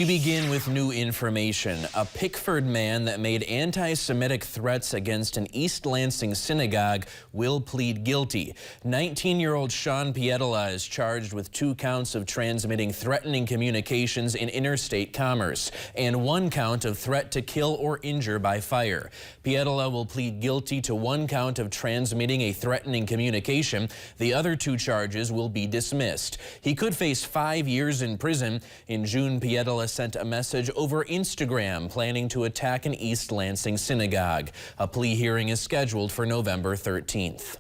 We begin with new information. A Pickford man that made anti-Semitic threats against an East Lansing synagogue will plead guilty. 19-year-old Seann Pietila is charged with 2 counts of transmitting threatening communications in interstate commerce and 1 count of threat to kill or injure by fire. Pietila will plead guilty to 1 count of transmitting a threatening communication. The other 2 charges will be dismissed. He could face 5 years in prison. In June, Pietila sent a message over Instagram planning to attack an East Lansing synagogue. A plea hearing is scheduled for November 13th.